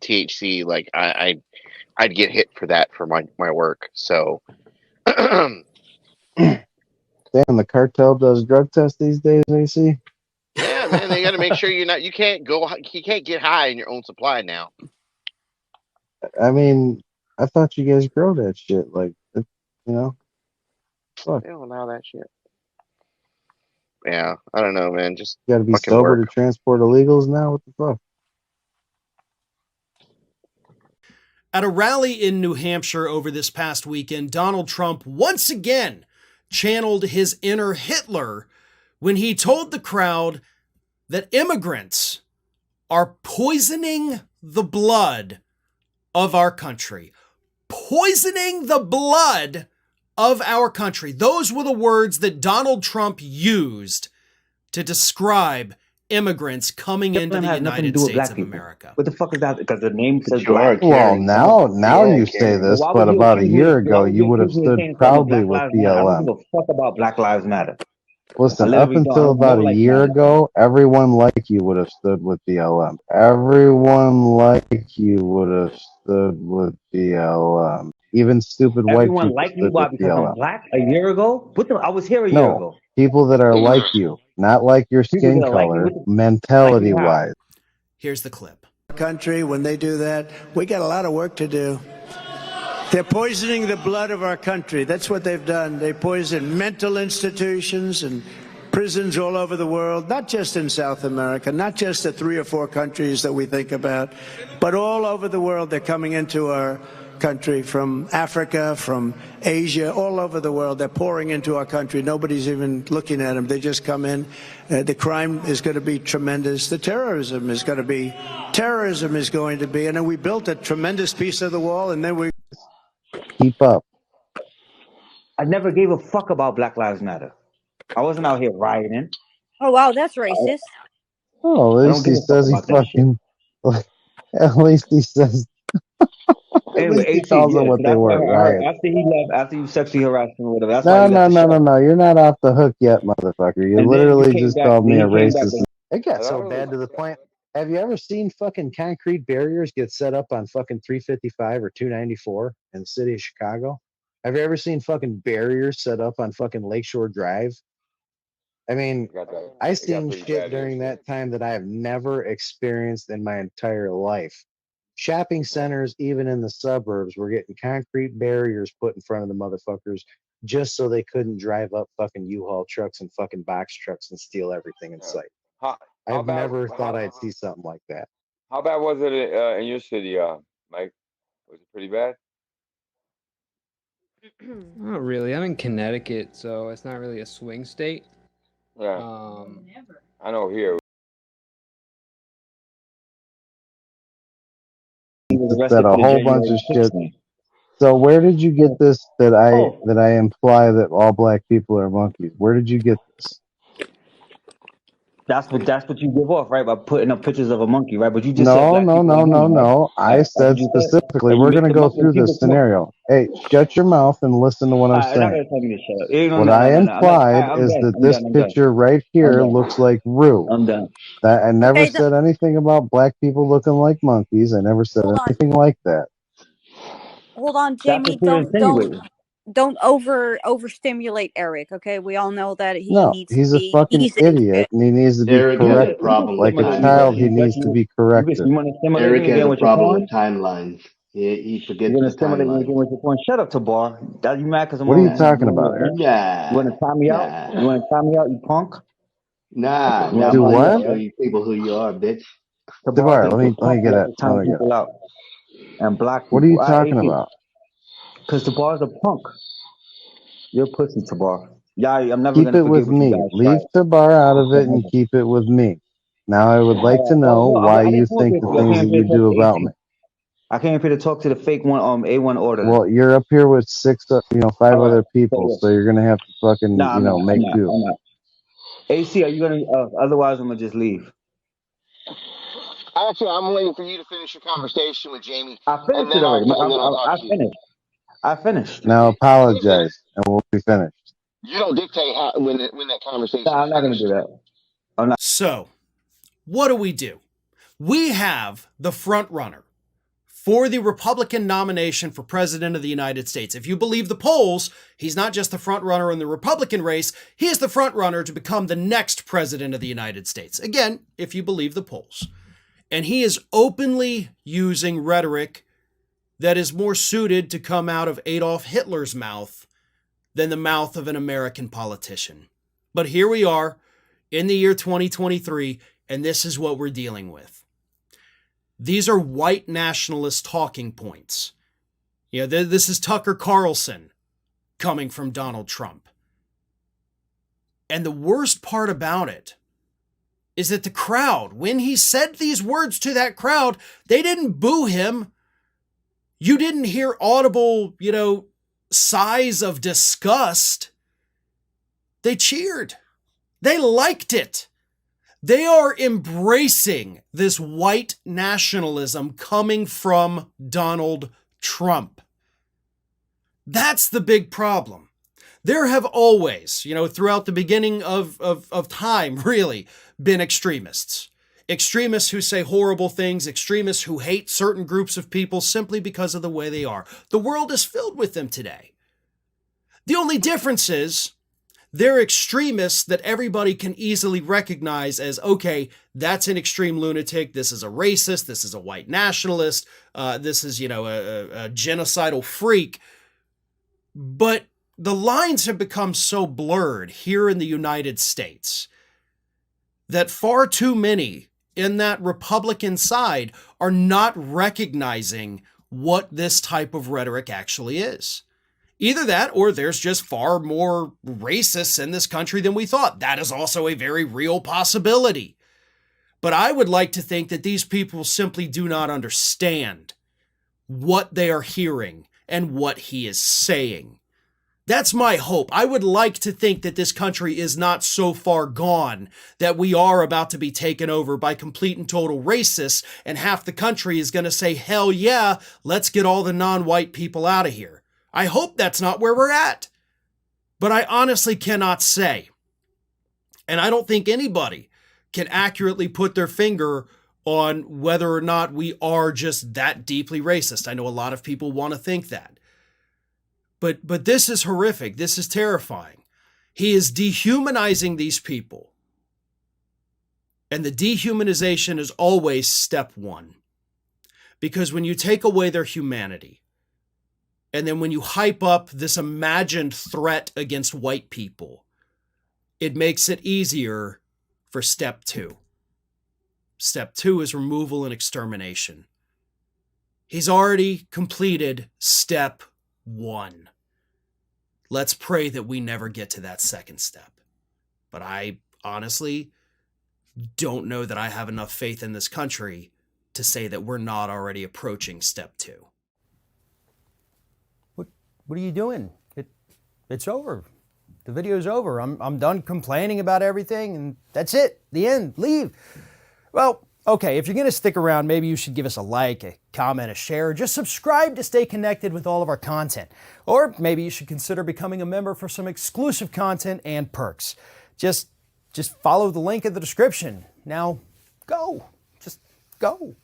THC, like I'd get hit for that for my work. So Damn, the cartel does drug tests these days, AC. yeah, man, they got to make sure you can't get high in your own supply now. I mean, I thought you guys grow that shit. Like, you know, fuck. They don't allow that shit. Yeah, I don't know, man. Just You got to be fucking sober work. to transport illegals now. What the fuck? At a rally in New Hampshire over this past weekend, Donald Trump once again channeled his inner Hitler when he told the crowd that immigrants are poisoning the blood of our country. Poisoning the blood of our country. Those were the words that Donald Trump used to describe immigrants coming into the United States of America. What the fuck is that? Because the name says Sure, black. Well, now you say this, Why but would you about a accuse me- year why ago, would you would have accuse me of stood saying something about proudly Black with Lives Matter? I don't BLM. give a fuck about Black Lives Matter. Listen, I up literally don't. until I don't about know a like year that. ago, everyone like you would have stood with BLM. Everyone like you would have stood with BLM. Even stupid white Everyone people like me. stood Why? with Because I'm BLM. black. A year ago? What the? I was here a year No, ago. people that are like you, not like your People skin that are like me. color, What the, like me mentality how? wise. Here's the clip. Country, when they do that, we got a lot of work to do. They're poisoning the blood of our country. That's what they've done. They poison mental institutions and prisons all over the world, not just in South America, not just the 3 or 4 countries that we think about, but all over the world. They're coming into our country from Africa, from Asia, all over the world. They're pouring into our country. Nobody's even looking at them. They just come in. The crime is going to be tremendous. The terrorism is going to be, and then we built a tremendous piece of the wall, and then we Keep up. I never gave a fuck about Black Lives Matter. I wasn't out here rioting. Oh, wow, that's racist. Oh, I at don't least give he a fuck says he about that shit. fucking. At least he says. At Anyway, least he AC, calls yeah, them so what they that's why were, riots. after he left, after you sexually harassed him or whatever, that's why No, you left no, the no, show. no, no. You're not off the hook yet, motherfucker. You And then you literally came just back. called me Then a he came back racist. with It got so bad to the point. Have you ever seen fucking concrete barriers get set up on fucking 355 or 294 in the city of Chicago? Have you ever seen fucking barriers set up on fucking Lakeshore Drive? I mean, I seen shit during that time that I have never experienced in my entire life. Shopping centers, even in the suburbs, were getting concrete barriers put in front of the motherfuckers just so they couldn't drive up fucking U-Haul trucks and fucking box trucks and steal everything in sight. I've never thought I'd see something like that. How bad was it in your city, Mike? Was it pretty bad? Not really. I'm in Connecticut, so it's not really a swing state. Yeah. I know here. Said a whole bunch of shit. So where did you get this that I imply that all black people are monkeys? Where did you get this? That's what you give off, right? By putting up pictures of a monkey, right? But you just said No, black no, people no, are no, monkeys, right? no. I That's said what you said. specifically, And you we're make going to the go monkey through people this scenario. Hey, shut your mouth and listen to what I'm I'm not saying. gonna tell you to shut up. No, What no, I no, no. implied I'm is done. that I'm this done. I'm done. picture right here I'm done. looks like Rue. I'm done. That I never Okay, said anything about black people looking like monkeys. I never said hold on. anything like that. Hold on, That's Jamie. what you're insinuating. Don't overstimulate Eric. Okay, we all know that he No, needs he's to a be fucking easy. idiot and he needs to be Eric has a corrected. problem Like with a child, he timelines. needs to be You corrected. want to stimulate Eric me has again a with your problem porn? with timelines. He You forgets want the to stimulate me timelines. again with your porn? Shut up, Tabar. That you mad because I'm What are you on? talking about, Eric? You want to time me out? You want to time me out, you punk? Nah, You want Do to time me what? out, show right? you people who you are, bitch. Tabar, Debar, let me punk get like it. to time Let me get it. people out and black people. What are you talking AP. about? Because Tabar's a punk. You're a pussy, Tabar. Yeah, I'm never Keep gonna it forgive with what you me. guys Leave tried. Tabar out of it and keep it with me. Now I would like to know why I you didn't talk think to the you. I things came that here you to talk do to about AP. me. I came here to talk to the fake one, A1 order. Well, you're up here with five All right. other people, so you're gonna have to fucking, Nah, I'm not. make do. I'm not. AC, are you gonna? Otherwise, I'm gonna just leave. Actually, I'm waiting for you to finish your conversation with Jamie, I and finished then it I'll already. talk I to you. finished. I finished. Now Okay, finish it. apologize, and we'll be finished. You don't dictate when that conversation Nah, is I'm not gonna finished. do that. I'm not. So, what do? We have the front runner for the Republican nomination for president of the United States. If you believe the polls, he's not just the front runner in the Republican race, he is the front runner to become the next president of the United States. Again, if you believe the polls. And he is openly using rhetoric that is more suited to come out of Adolf Hitler's mouth than the mouth of an American politician. But here we are in the year 2023, and this is what we're dealing with. These are white nationalist talking points. You know, this is Tucker Carlson coming from Donald Trump. And the worst part about it is that the crowd, when he said these words to that crowd, they didn't boo him. You didn't hear audible, sighs of disgust. They cheered. They liked it. They are embracing this white nationalism coming from Donald Trump. That's the big problem. There have always, throughout the beginning of time, really, been extremists. Extremists who say horrible things, extremists who hate certain groups of people simply because of the way they are. The world is filled with them today. The only difference is they're extremists that everybody can easily recognize as, okay, that's an extreme lunatic. This is a racist. This is a white nationalist. This is, a genocidal freak. But the lines have become so blurred here in the United States that far too many in that Republican side are not recognizing what this type of rhetoric actually is. Either that, or there's just far more racists in this country than we thought. That is also a very real possibility. But I would like to think that these people simply do not understand what they are hearing and what he is saying. That's my hope. I would like to think that this country is not so far gone that we are about to be taken over by complete and total racists, and half the country is going to say, hell yeah, let's get all the non-white people out of here. I hope that's not where we're at. But I honestly cannot say. And I don't think anybody can accurately put their finger on whether or not we are just that deeply racist. I know a lot of people want to think that. But this is horrific. This is terrifying. He is dehumanizing these people. And the dehumanization is always step one. Because when you take away their humanity, and then when you hype up this imagined threat against white people, it makes it easier for step two. Step two is removal and extermination. He's already completed step one. Let's pray that we never get to that second step. But I honestly don't know that I have enough faith in this country to say that we're not already approaching step two. What are you doing? It's over. The video's over. I'm done complaining about everything, and that's it. The end. Leave. Well, okay, if you're going to stick around, maybe you should give us a like, a comment, a share, or just subscribe to stay connected with all of our content. Or maybe you should consider becoming a member for some exclusive content and perks. Just follow the link in the description. Now, go. Just go.